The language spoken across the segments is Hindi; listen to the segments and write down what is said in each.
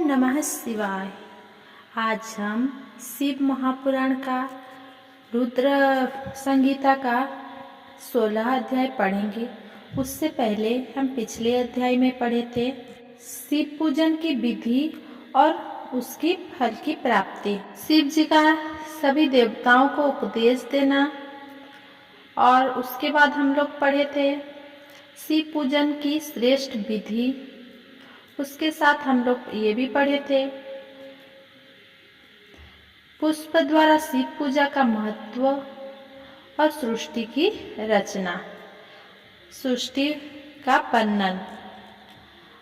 नमः शिवाय। आज हम शिव महापुराण का रुद्र संगीता का 16 अध्याय पढ़ेंगे। उससे पहले हम पिछले अध्याय में पढ़े थे शिव पूजन की विधि और उसकी फल की प्राप्ति, शिव जी का सभी देवताओं को उपदेश देना। और उसके बाद हम लोग पढ़े थे शिव पूजन की श्रेष्ठ विधि। उसके साथ हम लोग ये भी पढ़े थे पुष्प द्वारा शिव पूजा का महत्व और सृष्टि की रचना, सृष्टि का वर्णन।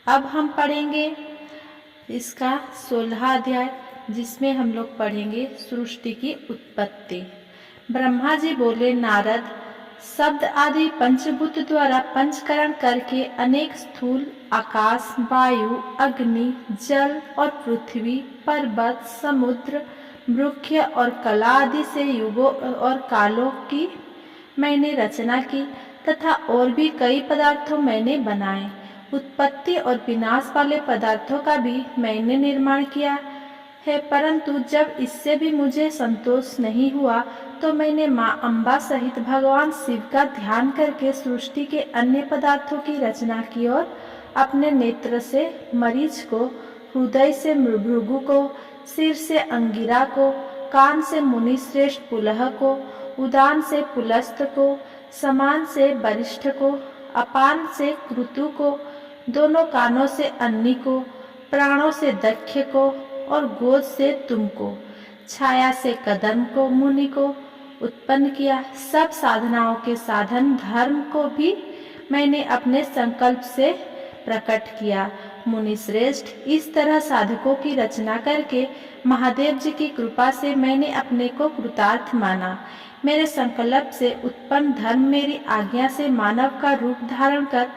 अब हम पढ़ेंगे इसका 16 अध्याय, जिसमें हम लोग पढ़ेंगे सृष्टि की उत्पत्ति। ब्रह्मा जी बोले, नारद, शब्द आदि पंचभूत द्वारा पंचकरण करके अनेक स्थूल आकाश, वायु, अग्नि, जल और पृथ्वी, पर्वत, समुद्र, वृक्ष और कला आदि से युगों और कालों की मैंने रचना की तथा और भी कई पदार्थों मैंने बनाए। उत्पत्ति और विनाश वाले पदार्थों का भी मैंने निर्माण किया है, परंतु जब इससे भी मुझे संतोष नहीं हुआ तो मैंने माँ अम्बा सहित भगवान शिव का ध्यान करके सृष्टि के अन्य पदार्थों की रचना की और अपने नेत्र से मरीच को, हृदय से भृगु को, सिर से अंगिरा को, कान से मुनि श्रेष्ठ पुलह को, उदान से पुलस्त को, समान से वरिष्ठ को, अपान से क्रतु को, दोनों कानों से अन्नी को, प्राणों से दक्ष को और गोद से तुमको, छाया से कदम को, मुनि को उत्पन्न किया। सब साधनाओं के साधन धर्म को भी मैंने अपने संकल्प से प्रकट किया। मुनि श्रेष्ठ, इस तरह साधकों की रचना करके महादेव जी की कृपा से मैंने अपने को कृतार्थ माना। मेरे संकल्प से उत्पन्न धर्म मेरी आज्ञा से मानव का रूप धारण कर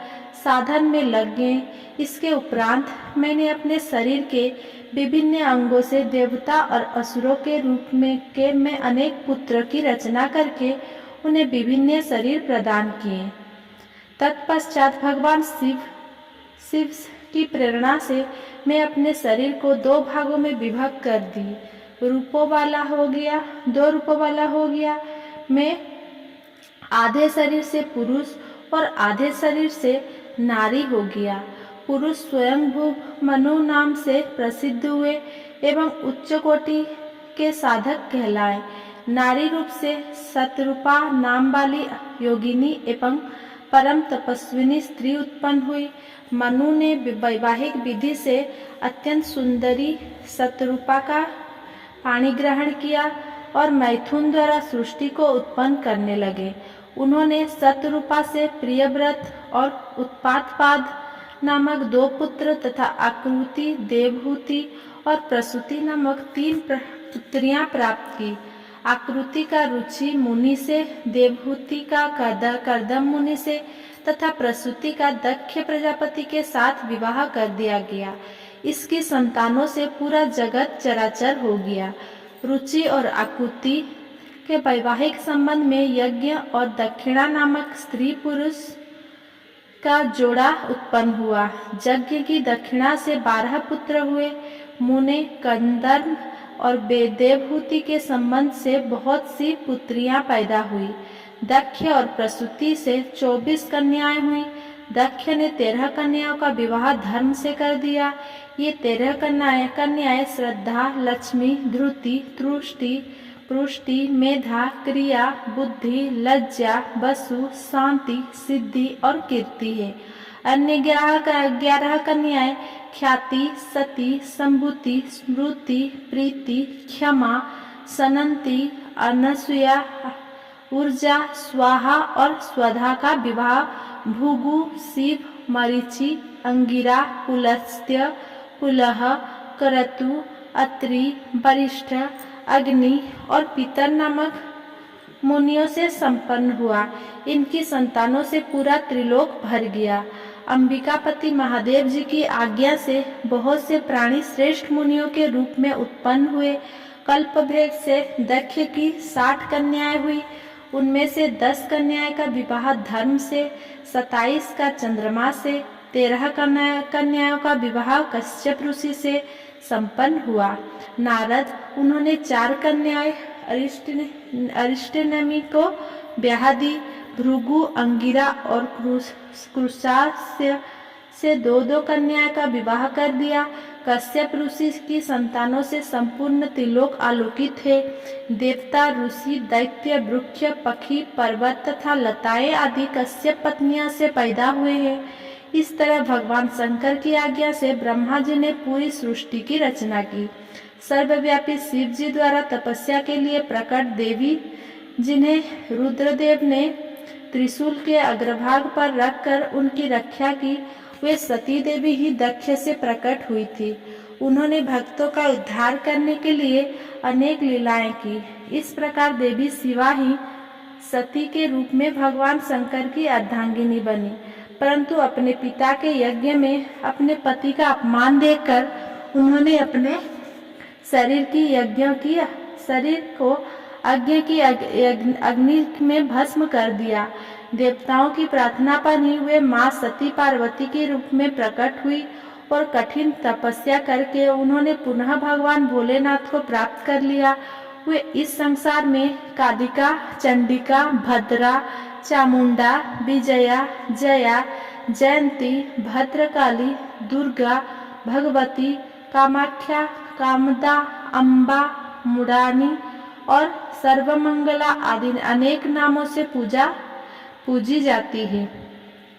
साधन में लग गए। इसके उपरांत मैंने अपने शरीर के विभिन्न अंगों से देवता और असुरों के रूप में अनेक पुत्र की रचना करके उन्हें विभिन्न शरीर प्रदान किए। तत्पश्चात भगवान शिव की प्रेरणा से मैं अपने शरीर को 2 भागों में विभक्त कर दी। 2 रूपों वाला हो गया। मैं आधे शरीर से पुरुष और आधे शरीर से नारी हो गया। पुरुष स्वयंभू मनु नाम से प्रसिद्ध हुए एवं उच्च कोटि के साधक कहलाए। नारी रूप से शतरूपा नाम वाली योगिनी एवं परम तपस्विनी स्त्री उत्पन्न हुई। मनु ने वैवाहिक विधि से अत्यंत सुंदरी शतरूपा का पाणी ग्रहण किया और मैथुन द्वारा सृष्टि को उत्पन्न करने लगे। उन्होंने शतरूपा से प्रियव्रत और उत्पातपाद नामक 2 पुत्र तथा आकृति, देवहूति और प्रसूति नामक 3 पुत्रियां प्राप्त की। आकृति का रुचि मुनि से, देवहूति का कर्दम मुनि से तथा प्रसूति का दक्ष प्रजापति के साथ विवाह कर दिया गया। इसकी संतानों से पूरा जगत चराचर हो गया। रुचि और आकृति के वैवाहिक संबंध में यज्ञ और दक्षिणा नामक स्त्री पुरुष का जोड़ा उत्पन्न हुआ। यज्ञ की दक्षिणा से 12 पुत्र हुए। मुने, कंदर्प और देवहूति के संबंध से बहुत सी पुत्रियां पैदा हुई। दक्ष और प्रसूति से 24 कन्याएं हुई। दक्ष ने 13 कन्याओं का विवाह धर्म से कर दिया। ये 13 कन्याएं श्रद्धा, लक्ष्मी, धृति, तुष्टि, पुष्टि, मेधा, क्रिया, बुद्धि, लज्जा, वसु, शांति, सिद्धि और कीर्ति है। अन्य 11 कन्याएं ख्याति, सती, संभूति, स्मृति, प्रीति, क्षमा, सनंती, अनसुया, ऊर्जा, स्वाहा और स्वधा का विवाह भृगु, शिव, मरीचि, अंगिरा, पुलस्त्य, पुलह, क्रतु, अत्रि, वरिष्ठ, अग्नि और पितर नामक मुनियों से संपन्न हुआ। इनकी संतानों से पूरा त्रिलोक भर गया। अंबिकापति महादेव जी की आज्ञा से बहुत से प्राणी श्रेष्ठ मुनियों के रूप में उत्पन्न हुए। कल्पभेद से दक्ष की 60 कन्याएं हुई। उनमें से 10 कन्याएं का विवाह धर्म से, 27 का चंद्रमा से, 13 कन्याओं का विवाह कश्यप ऋषि से संपन्न हुआ। नारद उन्होंने 4 कन्याएं अरिष्टनेमि को ब्याह दी। भृगु, अंगिरा और कृशास्य से 2-2 कन्याओं का विवाह कर दिया। कश्यप ऋषि की संतानों से संपूर्ण त्रिलोक आलोकित है। देवता, ऋषि, दैत्य, वृक्ष, पक्षी, पर्वत तथा लताएं आदि कश्यप पत्नियां से पैदा हुए हैं। इस तरह भगवान शंकर की आज्ञा से ब्रह्मा जी ने पूरी सृष्टि की रचना की। सर्वव्यापी शिव जी द्वारा तपस्या के लिए प्रकट देवी, जिन्हें रुद्रदेव ने त्रिशूल के अग्रभाग पर रखकर उनकी रक्षा की, वे सती देवी ही दक्ष से प्रकट हुई थी। उन्होंने भक्तों का उद्धार करने के लिए अनेक लीलाएं की। इस प्रकार देवी शिवा ही सती के रूप में भगवान शंकर की अर्धांगिनी बनी, परंतु अपने पिता के यज्ञ में अपने पति का अपमान देखकर उन्होंने अपने शरीर को यज्ञ की अग्नि में भस्म कर दिया। देवताओं की प्रार्थना पर ही वे मां सती पार्वती के रूप में प्रकट हुई और कठिन तपस्या करके उन्होंने पुनः भगवान भोलेनाथ को प्राप्त कर लिया। वे इस संसार में कालिका, चंडिका, भद्रा, चामुंडा, विजया, जया, जयंती, भद्रकाली, दुर्गा, भगवती, कामाख्या, कामदा, अम्बा, मुरानी और सर्वमंगला आदि अनेक नामों से पूजी जाती है।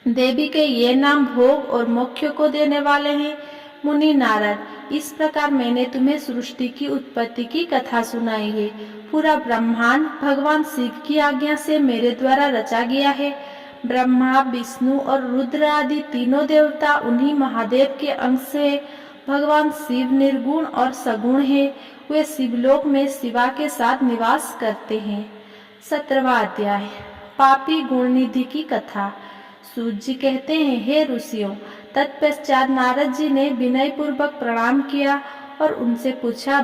देवी के ये नाम भोग और मोक्ष को देने वाले हैं। मुनि नारद, इस प्रकार मैंने तुम्हें सृष्टि की उत्पत्ति की कथा सुनाई है। पूरा ब्रह्मांड भगवान शिव की आज्ञा से मेरे द्वारा रचा गया है। ब्रह्मा, विष्णु और रुद्र आदि तीनों देवता उन्हीं महादेव के अंश है। भगवान शिव निर्गुण और सगुण है। वे शिवलोक में शिवा के साथ निवास करते हैं। 17वां अध्याय, पापी गुणनिधि की कथा। सूत जी कहते हैं, हे ऋषियों, तत्पश्चात नारद जी ने विनय पूर्वक प्रणाम किया और उनसे पूछा,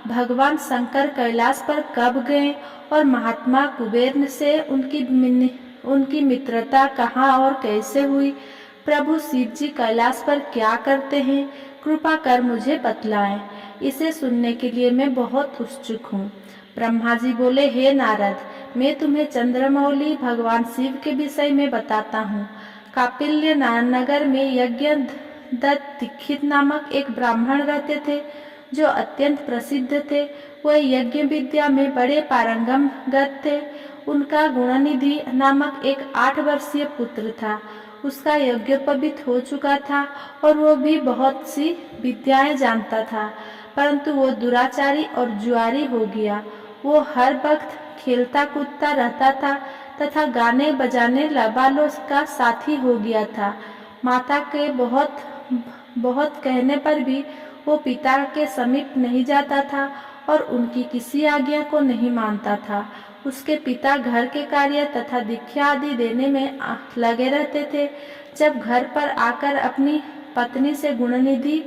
भगवान शंकर कैलाश पर कब गए और महात्मा कुबेर से उनकी मित्रता कहाँ और कैसे हुई? प्रभु शिव जी कैलाश पर क्या करते हैं? कृपा कर मुझे बतलाएं। इसे सुनने के लिए मैं बहुत उत्सुक हूँ। ब्रह्मा जी बोले, हे नारद, मैं तुम्हें चंद्रमौली भगवान शिव के विषय में बताता हूँ। कापिल्य नगर में यज्ञ दत्त दीक्षित नामक एक ब्राह्मण रहते थे, जो अत्यंत प्रसिद्ध थे। वह यज्ञ विद्या में बड़े पारंगत थे। उनका गुणनिधि नामक एक 8 वर्षीय पुत्र था। उसका यज्ञोपवीत हो चुका था और वो भी बहुत सी विद्याएं जानता था, परंतु वो दुराचारी और जुआरी हो गया। वो हर वक्त खेलता कूदता रहता था तथा गाने बजाने वालों का साथी हो गया था। माता के बहुत कहने पर भी वो पिता के समीप नहीं जाता था और उनकी किसी आज्ञा को नहीं मानता था। उसके पिता घर के कार्य तथा दीक्षा आदि देने में लगे रहते थे। जब घर पर आकर अपनी पत्नी से गुणनिधि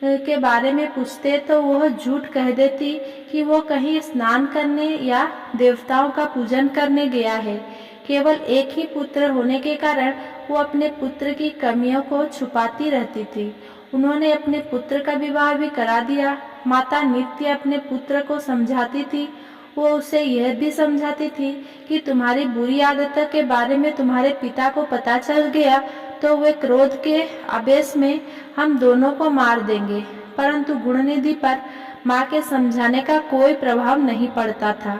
के बारे में पूछते तो वह झूठ कह देती कि वो कहीं स्नान करने या देवताओं का पूजन करने गया है। केवल एक ही पुत्र होने के कारण वो अपने पुत्र की कमियों को छुपाती रहती थी। उन्होंने अपने पुत्र का विवाह भी करा दिया। माता नित्य अपने पुत्र को समझाती थी। वो उसे यह भी समझाती थी कि तुम्हारी बुरी आदतों के बारे में तुम्हारे पिता को पता चल गया तो वे क्रोध के आवेश में हम दोनों को मार देंगे। परंतु गुणनिधि पर माँ के समझाने का कोई प्रभाव नहीं पड़ता था।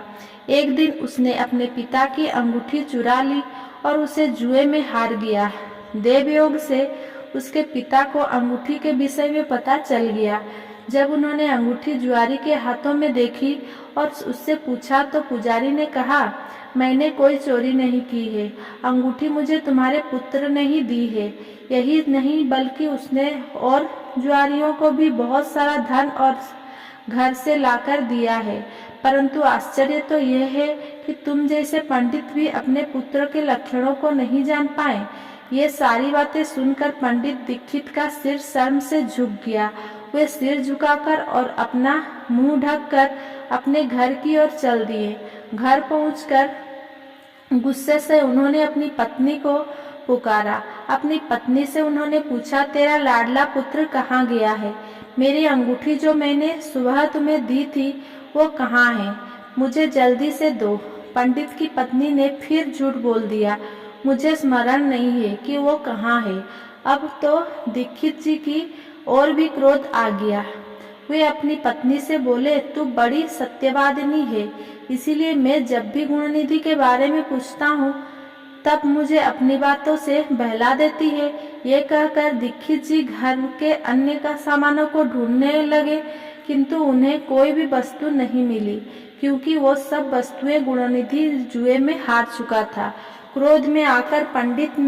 एक दिन उसने अपने पिता की अंगूठी चुरा ली और उसे जुए में हार गया। देवयोग से उसके पिता को अंगूठी के विषय में पता चल गया। जब उन्होंने अंगूठी जुआरी के हाथों में देखी और उससे पूछा तो पुजारी ने कहा, मैंने कोई चोरी नहीं की है। अंगूठी मुझे तुम्हारे पुत्र ने ही दी है। यही नहीं बल्कि उसने और जुआरियों को भी बहुत सारा धन और घर से लाकर दिया है। परंतु आश्चर्य तो यह है कि तुम जैसे पंडित भी अपने पुत्र के लक्षणों को नहीं जान पाए। ये सारी बातें सुनकर पंडित दीक्षित का सिर शर्म से झुक गया। वे सिर झुकाकर और अपना मुंह ढककर अपने घर की ओर चल दिए। घर पहुंचकर गुस्से से उन्होंने अपनी पत्नी को पुकारा। अपनी पत्नी से उन्होंने पूछा, तेरा लाडला पुत्र कहाँ गया है? मेरी अंगूठी जो मैंने सुबह तुम्हें दी थी वो कहाँ है? मुझे जल्दी से दो। पंडित की पत्नी ने फिर झूठ बोल दिया, मुझे स्मरण नहीं है कि वो कहाँ है। अब तो दीक्षित जी की और भी क्रोध आ गया। वे अपनी पत्नी से बोले, तू बड़ी सत्यवादिनी है, इसीलिए मैं जब भी गुणनिधि के बारे में पूछता हूँ तब मुझे अपनी बातों से बहला देती है। ये कहकर दीक्षित जी घर के अन्य का सामानों को ढूंढने लगे, किंतु उन्हें कोई भी वस्तु नहीं मिली, क्योंकि वो सब वस्तुएं गुणनिधि जुए में हार चुका था। क्रोध में आकर पंडित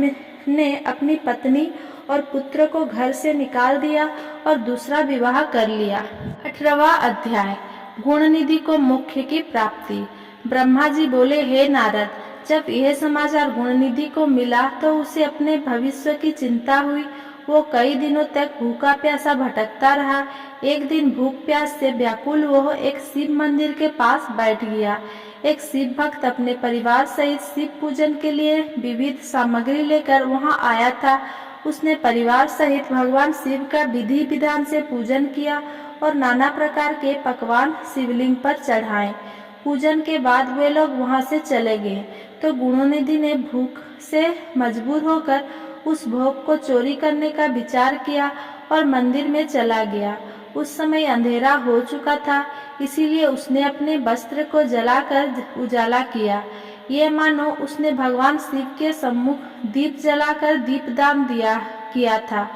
ने अपनी पत्नी और पुत्र को घर से निकाल दिया और दूसरा विवाह कर लिया। 18वां अध्याय, गुणनिधि को मोक्ष की प्राप्ति। ब्रह्मा जी बोले, हे नारद, जब यह समाचार गुणनिधि को मिला तो उसे अपने भविष्य की चिंता हुई। वो कई दिनों तक भूखा प्यासा भटकता रहा। एक दिन भूख प्यास से व्याकुल वो एक शिव मंदिर के पास बैठ गया। एक शिव भक्त अपने परिवार सहित शिव पूजन के लिए विविध सामग्री लेकर वहां आया था। उसने परिवार सहित भगवान शिव का विधि विधान से पूजन किया और नाना प्रकार के पकवान शिवलिंग पर चढ़ाए। पूजन के बाद वे लोग वहां से चले गए तो गुणनिधि ने भूख से मजबूर होकर उस भोग को चोरी करने का विचार किया और मंदिर में चला गया। उस समय अंधेरा हो चुका था, इसीलिए उसने अपने वस्त्र को जलाकर उजाला किया। ये मानो उसने भगवान शिव के सम्मुख दीप जलाकर दीपदान किया था।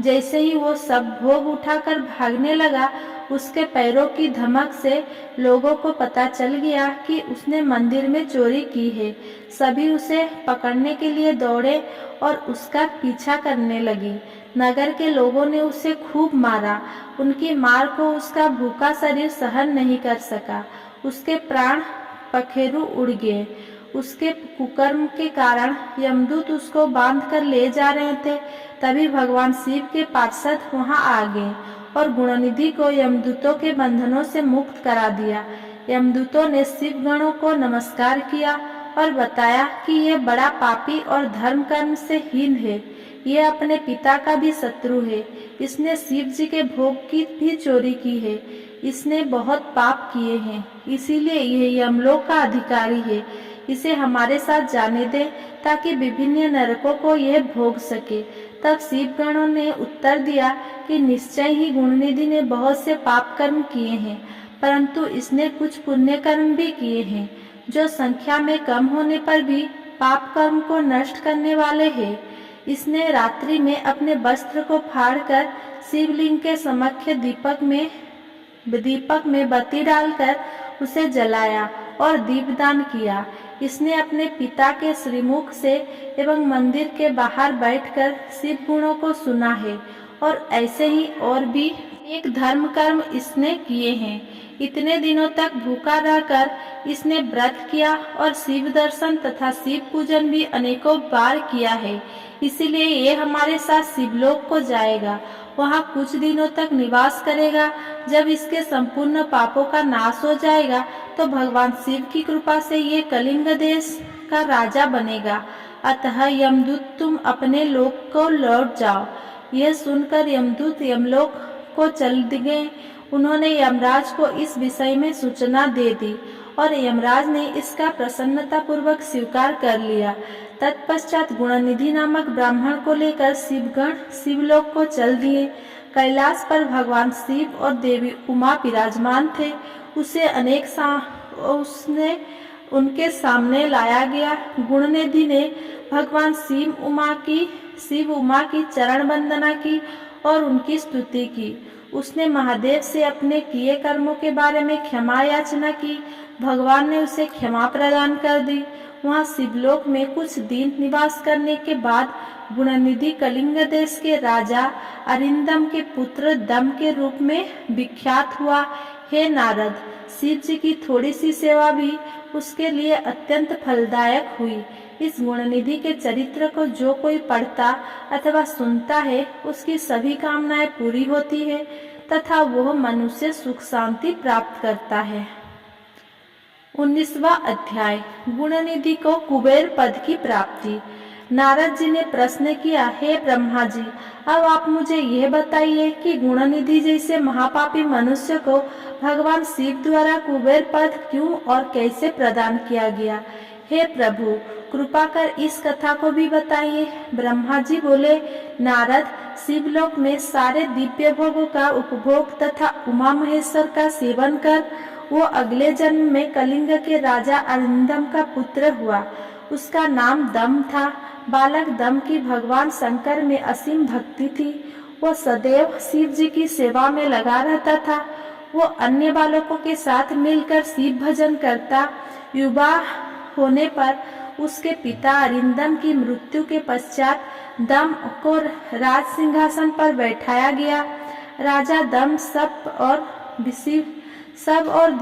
जैसे ही वो सब भोग उठाकर भागने लगा, उसके पैरों की धमक से लोगों को पता चल गया कि उसने मंदिर में चोरी की है। सभी उसे पकड़ने के लिए दौड़े और उसका पीछा करने लगे। नगर के लोगों ने उसे खूब मारा। उनकी मार को उसका भूखा शरीर सहन नहीं कर सका। उसके प्राण पखेरु उड़ गए। उसके कुकर्म के कारण यमदूत उसको बांध कर ले जा रहे थे। तभी भगवान शिव के पार्षद वहां आ गए और गुणनिधि को यमदूतों के बंधनों से मुक्त करा दिया। यमदूतों ने शिव गणों को नमस्कार किया और बताया कि ये बड़ा पापी और धर्म कर्म से हीन है। ये अपने पिता का भी शत्रु है। इसने शिव जी के भोग की भी चोरी की है। इसने बहुत पाप किए हैं, इसीलिए यह यमलोक का अधिकारी है। इसे हमारे साथ जाने दे ताकि विभिन्न नरकों को यह भोग सके। तब शिव गणों ने उत्तर दिया कि निश्चय ही गुणनिधि ने बहुत से पाप कर्म किए हैं, परंतु इसने कुछ पुण्य कर्म भी किए हैं, जो संख्या में कम होने पर भी पाप कर्म को नष्ट करने वाले हैं। इसने रात्रि में अपने वस्त्र को फाड़कर शिवलिंग के समक्ष दीपक में बत्ती डालकर उसे जलाया और दीपदान किया। इसने अपने पिता के श्रीमुख से एवं मंदिर के बाहर बैठकर शिव गुणों को सुना है और ऐसे ही और भी एक धर्म कर्म इसने किए हैं। इतने दिनों तक भूखा रहकर इसने व्रत किया और शिव दर्शन तथा शिव पूजन भी अनेकों बार किया है। इसीलिए ये हमारे साथ शिवलोक को जाएगा, वहाँ कुछ दिनों तक निवास करेगा। जब इसके संपूर्ण पापों का नाश हो जाएगा तो भगवान शिव की कृपा से ये कलिंग देश का राजा बनेगा। अतः यमदूत तुम अपने लोक को लौट जाओ। यह सुनकर यमदूत यमलोक को चल गए। उन्होंने यमराज को इस विषय में सूचना दे दी और यमराज ने इसका प्रसन्नता पूर्वक स्वीकार कर लिया। तत्पश्चात गुणनिधि नामक ब्राह्मण को लेकर शिवगण शिवलोक को चल दिए। कैलाश पर भगवान शिव और देवी उमा विराजमान थे। उसने उनके सामने लाया गया। गुणनिधि ने भगवान शिव उमा की चरण वंदना की और उनकी स्तुति की। उसने महादेव से अपने किए कर्मों के बारे में क्षमा याचना की। भगवान ने उसे क्षमा प्रदान कर दी। वहाँ शिवलोक में कुछ दिन निवास करने के बाद गुणनिधि कलिंग देश के राजा अरिंदम के पुत्र दम के रूप में विख्यात हुआ। हे नारद, शिव जी की थोड़ी सी सेवा भी उसके लिए अत्यंत फलदायक हुई। इस गुणनिधि के चरित्र को जो कोई पढ़ता अथवा सुनता है, उसकी सभी कामनाएं पूरी होती है तथा वह मनुष्य सुख शांति प्राप्त करता है। 19वां अध्याय, गुणनिधि को कुबेर पद की प्राप्ति। नारद जी ने प्रश्न किया, हे ब्रह्मा जी, अब आप मुझे यह बताइए कि गुणनिधि जैसे महापापी मनुष्य को भगवान शिव द्वारा कुबेर पद क्यों और कैसे प्रदान किया गया। हे प्रभु, कृपा कर इस कथा को भी बताइए। ब्रह्मा जी बोले, नारद, शिवलोक में सारे दिव्य भोगों का उपभोग तथा उमा महेश्वर का सेवन कर वो अगले जन्म में कलिंग के राजा अरिंदम का पुत्र हुआ। उसका नाम दम था। बालक दम की भगवान शंकर में असीम भक्ति थी। वो सदैव शिव जी की सेवा में लगा रहता था। वो अन्य बालकों के साथ मिलकर शिव भजन करता। युवा होने पर उसके पिता अरिंदम की मृत्यु के पश्चात दम को राज सिंहासन पर बैठाया गया। राजा दम सब और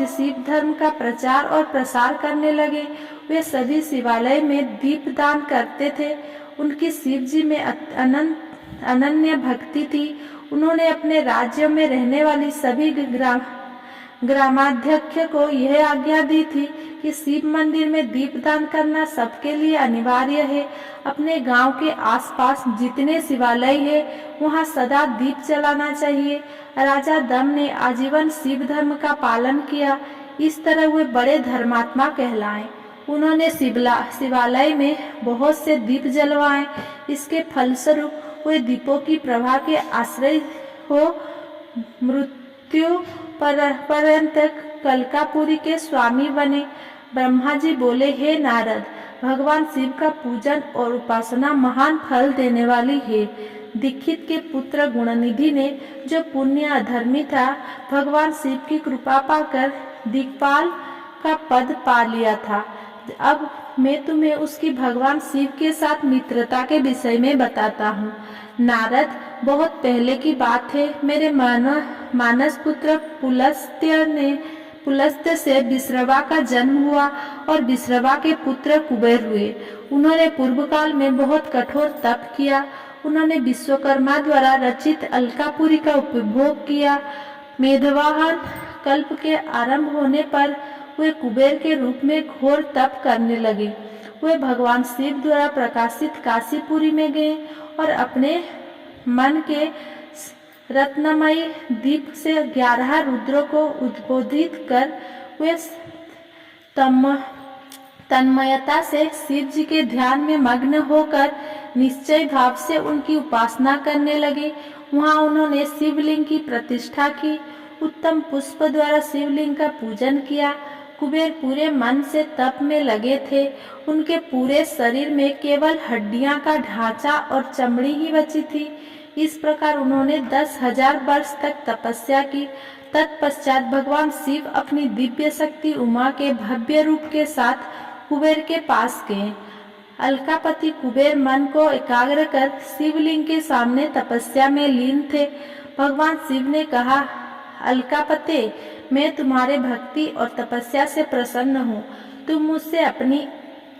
शिव धर्म का प्रचार और प्रसार करने लगे। वे सभी शिवालय में दीप दान करते थे। उनकी शिव जी में अनन्य भक्ति थी। उन्होंने अपने राज्य में रहने वाली सभी ग्रामाध्यक्ष को यह आज्ञा दी थी कि शिव मंदिर में दीपदान करना सबके लिए अनिवार्य है। अपने गांव के आसपास जितने शिवालय है वहां सदा दीप जलाना चाहिए। राजा दम ने आजीवन शिव धर्म का पालन किया। इस तरह वे बड़े धर्मात्मा कहलाए। उन्होंने शिवालय में बहुत से दीप जलवाए। इसके फलस्वरूप वे दीपों की प्रभा के आश्रय हो मृत्यु पर्यंत कलकापुरी के स्वामी बने। ब्रह्मा जी बोले, हे नारद, भगवान शिव का पूजन और उपासना महान फल देने वाली है। दीक्षित के पुत्र गुणनिधि ने, जो पुण्य अधर्मी था, भगवान शिव की कृपा पाकर दिक्पाल का पद पा लिया था। अब मैं तुम्हें उसकी भगवान शिव के साथ मित्रता के विषय में बताता हूँ। नारद, बहुत पहले की बात है। मेरे मानस पुत्र पुलस्त्य से विश्रवा का जन्म हुआ और विश्रवा के पुत्र कुबेर हुए। उन्होंने पूर्व काल में बहुत कठोर तप किया। उन्होंने विश्वकर्मा द्वारा रचित अलकापुरी का उपभोग किया। मेघवाहन कल्प के आरंभ होने पर वे कुबेर के रूप में घोर तप करने लगे। वे भगवान शिव द्वारा प्रकाशित काशीपुरी में गए और अपने मन के रत्नमयी दीप से 11 रुद्रों को उद्बोधित कर वे तन्मयता से शिव जी के ध्यान में मग्न होकर निश्चय भाव से उनकी उपासना करने लगे। वहां उन्होंने शिवलिंग की प्रतिष्ठा की। उत्तम पुष्प द्वारा शिवलिंग का पूजन किया। कुबेर पूरे मन से तप में लगे थे। उनके पूरे शरीर में केवल हड्डियां का ढांचा और चमड़ी ही बची थी। इस प्रकार उन्होंने 10,000 वर्ष तक तपस्या की। तत्पश्चात भगवान शिव अपनी दिव्य शक्ति उमा के भव्य रूप के साथ कुबेर के पास गए। अलकापति कुबेर मन को एकाग्र कर शिवलिंग के सामने तपस्या में लीन थे। भगवान शिव ने कहा, अलकापते, मैं तुम्हारे भक्ति और तपस्या से प्रसन्न हूँ। तुम मुझसे अपनी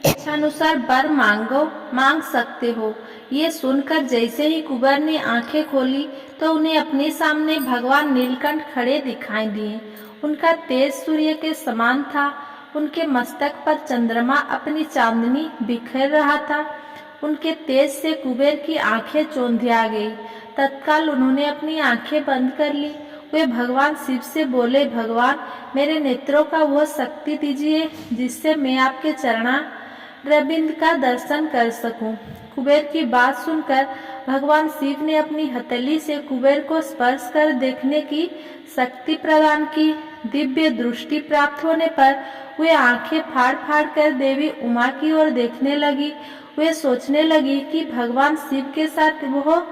इच्छानुसार वर मांग सकते हो। ये सुनकर जैसे ही कुबेर ने आंखें खोली तो उन्हें अपने सामने भगवान नीलकंठ खड़े दिखाई दिए। उनका तेज सूर्य के समान था। उनके मस्तक पर चंद्रमा अपनी चांदनी बिखेर रहा था। उनके तेज से कुबेर की आंखें चौंधिया गई। तत्काल उन्होंने अपनी आंखें बंद कर ली। वे भगवान शिव से बोले, भगवान, मेरे नेत्रों का वह शक्ति दीजिए जिससे मैं आपके चरणारविंद का दर्शन कर सकूं। कुबेर की बात सुनकर भगवान शिव ने अपनी हथेली से कुबेर को स्पर्श कर देखने की शक्ति प्रदान की। दिव्य दृष्टि प्राप्त होने पर वे आंखें फाड़ फाड़ कर देवी उमा की ओर देखने लगी। वे सोचने लगी कि भगवान शिव के साथ वह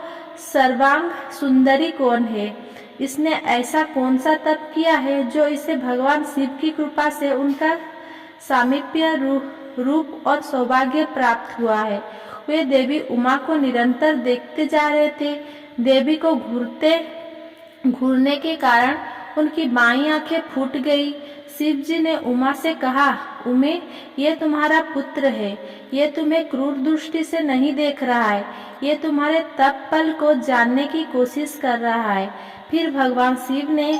सर्वांग सुंदरी कौन है। इसने ऐसा कौन सा तप किया है जो इसे भगवान शिव की कृपा से उनका सामीप्य रूप और सौभाग्य प्राप्त हुआ है। वे देवी उमा को निरंतर देखते जा रहे थे। देवी को घूरने के कारण उनकी बाईं आंखें फूट गई। शिव जी ने उमा से कहा, उमे, ये तुम्हारा पुत्र है। ये तुम्हें क्रूर दृष्टि से नहीं देख रहा है। ये तुम्हारे तप बल को जानने की कोशिश कर रहा है। फिर भगवान शिव ने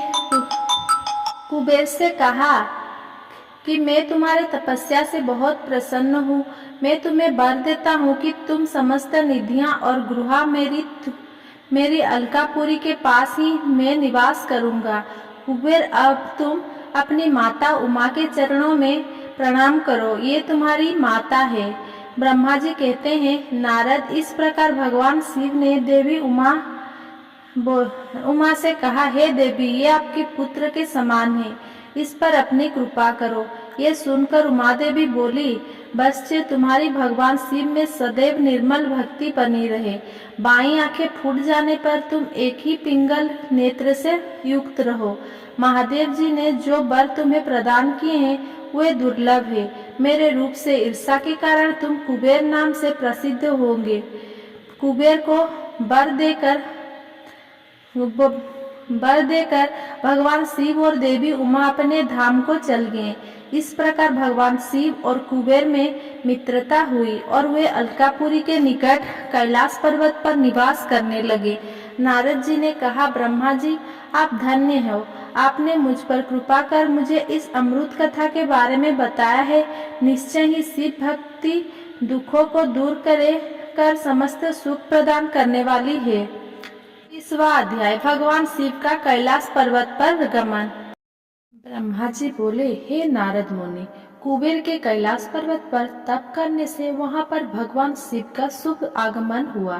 कुबेर से कहा कि मैं तुम्हारे तपस्या से बहुत प्रसन्न हूँ। मैं तुम्हें वर देता हूँ कि तुम समस्त निधियाँ और गृह मेरी अलकापुरी के पास ही मैं निवास करूँगा। कुबेर, अब तुम अपनी माता उमा के चरणों में प्रणाम करो, ये तुम्हारी माता है। ब्रह्मा जी कहते हैं, नारद, इस प्रकार भगवान शिव ने देवी उमा से कहा, हे देवी, ये आपके पुत्र के समान है, इस पर अपनी कृपा करो। ये सुनकर उमा देवी बोली, बच्चे, तुम्हारी भगवान शिव में सदैव निर्मल भक्ति बनी रहे। बाईं आंखें फूट जाने पर तुम एक ही पिंगल नेत्र से युक्त रहो। महादेव जी ने जो वर तुम्हें प्रदान किए हैं वे दुर्लभ है। मेरे रूप से ईर्षा के कारण तुम कुबेर नाम से प्रसिद्ध होंगे। कुबेर को वर देकर भगवान शिव और देवी उमा अपने धाम को चल गए। इस प्रकार भगवान शिव और कुबेर में मित्रता हुई और वे अलकापुरी के निकट कैलाश पर्वत पर निवास करने लगे। नारद जी ने कहा, ब्रह्मा जी, आप धन्य हो। आपने मुझ पर कृपा कर मुझे इस अमृत कथा के बारे में बताया है। निश्चय ही शिव भक्ति दुखों को दूर कर समस्त सुख प्रदान करने वाली है। 30वां अध्याय, भगवान शिव का कैलाश पर्वत पर गमन। ब्रह्मा जी बोले, हे नारद मुनि, कुबेर के कैलाश पर्वत पर तप करने से वहां पर भगवान शिव का शुभ आगमन हुआ।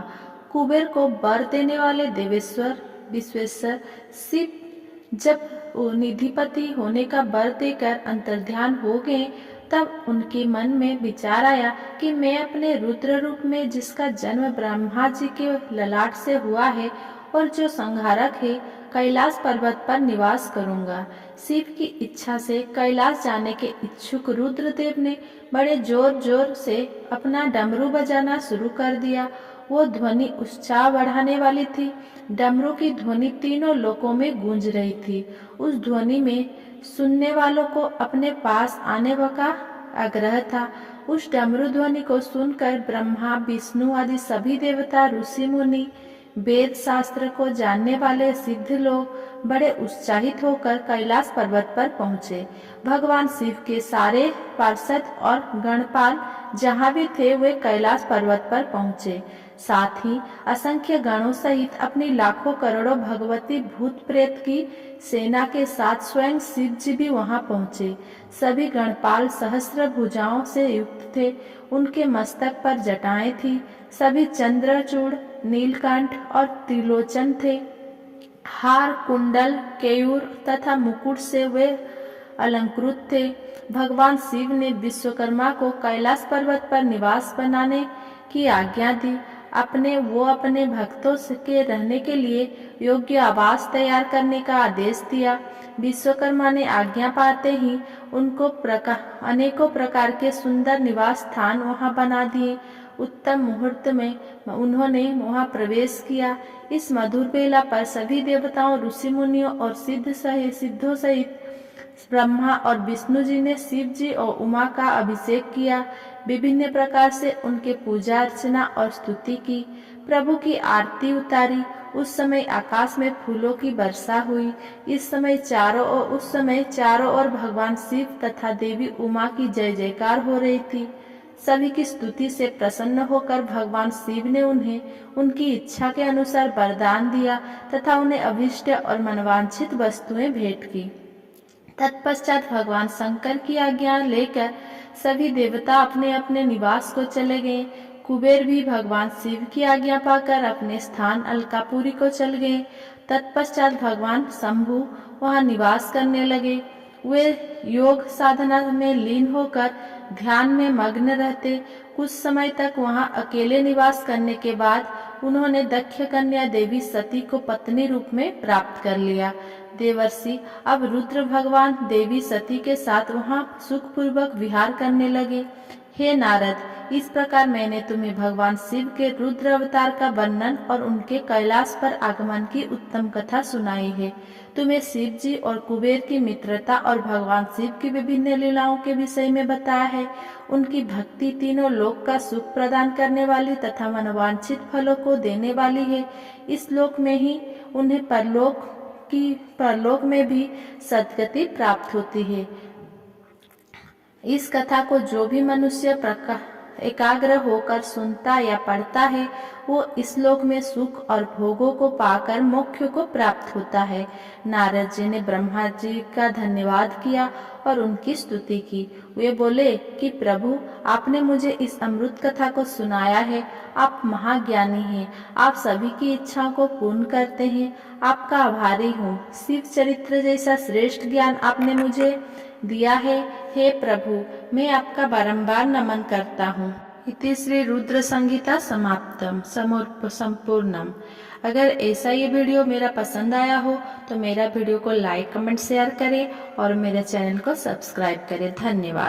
कुबेर को वर देने वाले देवेश्वर विश्वेश्वर शिव जब निधिपति होने का वर देकर अंतर्ध्यान हो गए, तब उनके मन में विचार आया कि मैं अपने रुद्र रूप में, जिसका जन्म ब्रह्मा जी के ललाट से हुआ है और जो संहारक है, कैलाश पर्वत पर निवास करूंगा। शिव की इच्छा से कैलाश जाने के इच्छुक रुद्रदेव ने बड़े जोर जोर से अपना डमरू बजाना शुरू कर दिया। वो ध्वनि उत्साह बढ़ाने वाली थी। डमरू की ध्वनि तीनों लोकों में गूंज रही थी। उस ध्वनि में सुनने वालों को अपने पास आने का आग्रह था। उस डमरू ध्वनि को सुनकर ब्रह्मा, विष्णु आदि सभी देवता, ऋषि मुनि, वेद शास्त्र को जानने वाले सिद्ध लोग बड़े उत्साहित होकर कैलाश पर्वत पर पहुँचे। भगवान शिव के सारे पार्षद और गणपाल जहाँ भी थे वे कैलाश पर्वत पर पहुँचे। साथ ही असंख्य गणों सहित अपनी लाखों करोड़ों भगवती भूत प्रेत की सेना के साथ स्वयं शिव जी भी वहां पहुंचे। सभी गणपाल सहस्र भुजाओं से युक्त थे। उनके मस्तक पर जटाएं थी। सभी चंद्रचूड़, नीलकंठ और त्रिलोचन थे। हार, कुंडल, केयूर तथा मुकुट से वे अलंकृत थे। भगवान शिव ने विश्वकर्मा को कैलाश पर्वत पर निवास बनाने की आज्ञा दी। अपने भक्तों के रहने के लिए योग्य आवास तैयार करने का आदेश दिया। विश्वकर्मा ने आज्ञा पाते ही उनको अनेकों प्रकार के सुंदर निवास स्थान वहां बना दिए। उत्तम मुहूर्त में उन्होंने वहां प्रवेश किया। इस मधुर बेला पर सभी देवताओं, ऋषि मुनियों और सिद्धों सहित ब्रह्मा और विष्णु जी ने शिव जी और उमा का अभिषेक किया। विभिन्न प्रकार से उनके पूजा अर्चना और स्तुति की। प्रभु की आरती उतारी। उस समय आकाश में फूलों की वर्षा हुई। उस समय चारों ओर भगवान शिव तथा देवी उमा की जय जयकार हो रही थी। सभी की स्तुति से प्रसन्न होकर भगवान शिव ने उन्हें उनकी इच्छा के अनुसार वरदान दिया तथा उन्हें अभीष्ट और मनवांछित वस्तुएं भेंट की। तत्पश्चात भगवान शंकर की आज्ञा लेकर सभी देवता अपने अपने निवास को चले गए। कुबेर भी भगवान शिव की आज्ञा पाकर अपने स्थान अलकापुरी को चल गए। तत्पश्चात भगवान शंभु वहां निवास करने लगे। वे योग साधना में लीन होकर ध्यान में मग्न रहते। कुछ समय तक वहां अकेले निवास करने के बाद उन्होंने दक्ष कन्या देवी सती को पत्नी रूप में प्राप्त कर लिया। देवर्षि अब रुद्र भगवान देवी सती के साथ वहां सुखपूर्वक विहार करने लगे। हे नारद, इस प्रकार मैंने तुम्हें भगवान शिव के रुद्र अवतार का वर्णन और उनके कैलाश पर आगमन की उत्तम कथा सुनाई है। तुम्हें शिव जी और कुबेर की मित्रता और भगवान शिव की विभिन्न लीलाओं के विषय में बताया है। उनकी भक्ति तीनों लोक का सुख प्रदान करने वाली तथा मनोवांछित फलों को देने वाली है। इस लोक में ही उन्हें परलोक में भी सद्गति प्राप्त होती है। इस कथा को जो भी मनुष्य एकाग्र होकर सुनता या पढ़ता है वो इस लोक में सुख और भोगों को पाकर मोक्ष को प्राप्त होता है। नारद जी ने ब्रह्मा जी का धन्यवाद किया और उनकी स्तुति की। वे बोले कि प्रभु, आपने मुझे इस अमृत कथा को सुनाया है। आप महाज्ञानी हैं, आप सभी की इच्छाओं को पूर्ण करते हैं। आपका आभारी हूँ। शिव चरित्र जैसा श्रेष्ठ ज्ञान आपने मुझे दिया है। हे प्रभु, मैं आपका बारंबार नमन करता हूँ। इति श्री रुद्र संगीता समाप्तम संपूर्णम। अगर ऐसा ये वीडियो मेरा पसंद आया हो तो मेरा वीडियो को लाइक कमेंट शेयर करें और मेरे चैनल को सब्सक्राइब करें। धन्यवाद।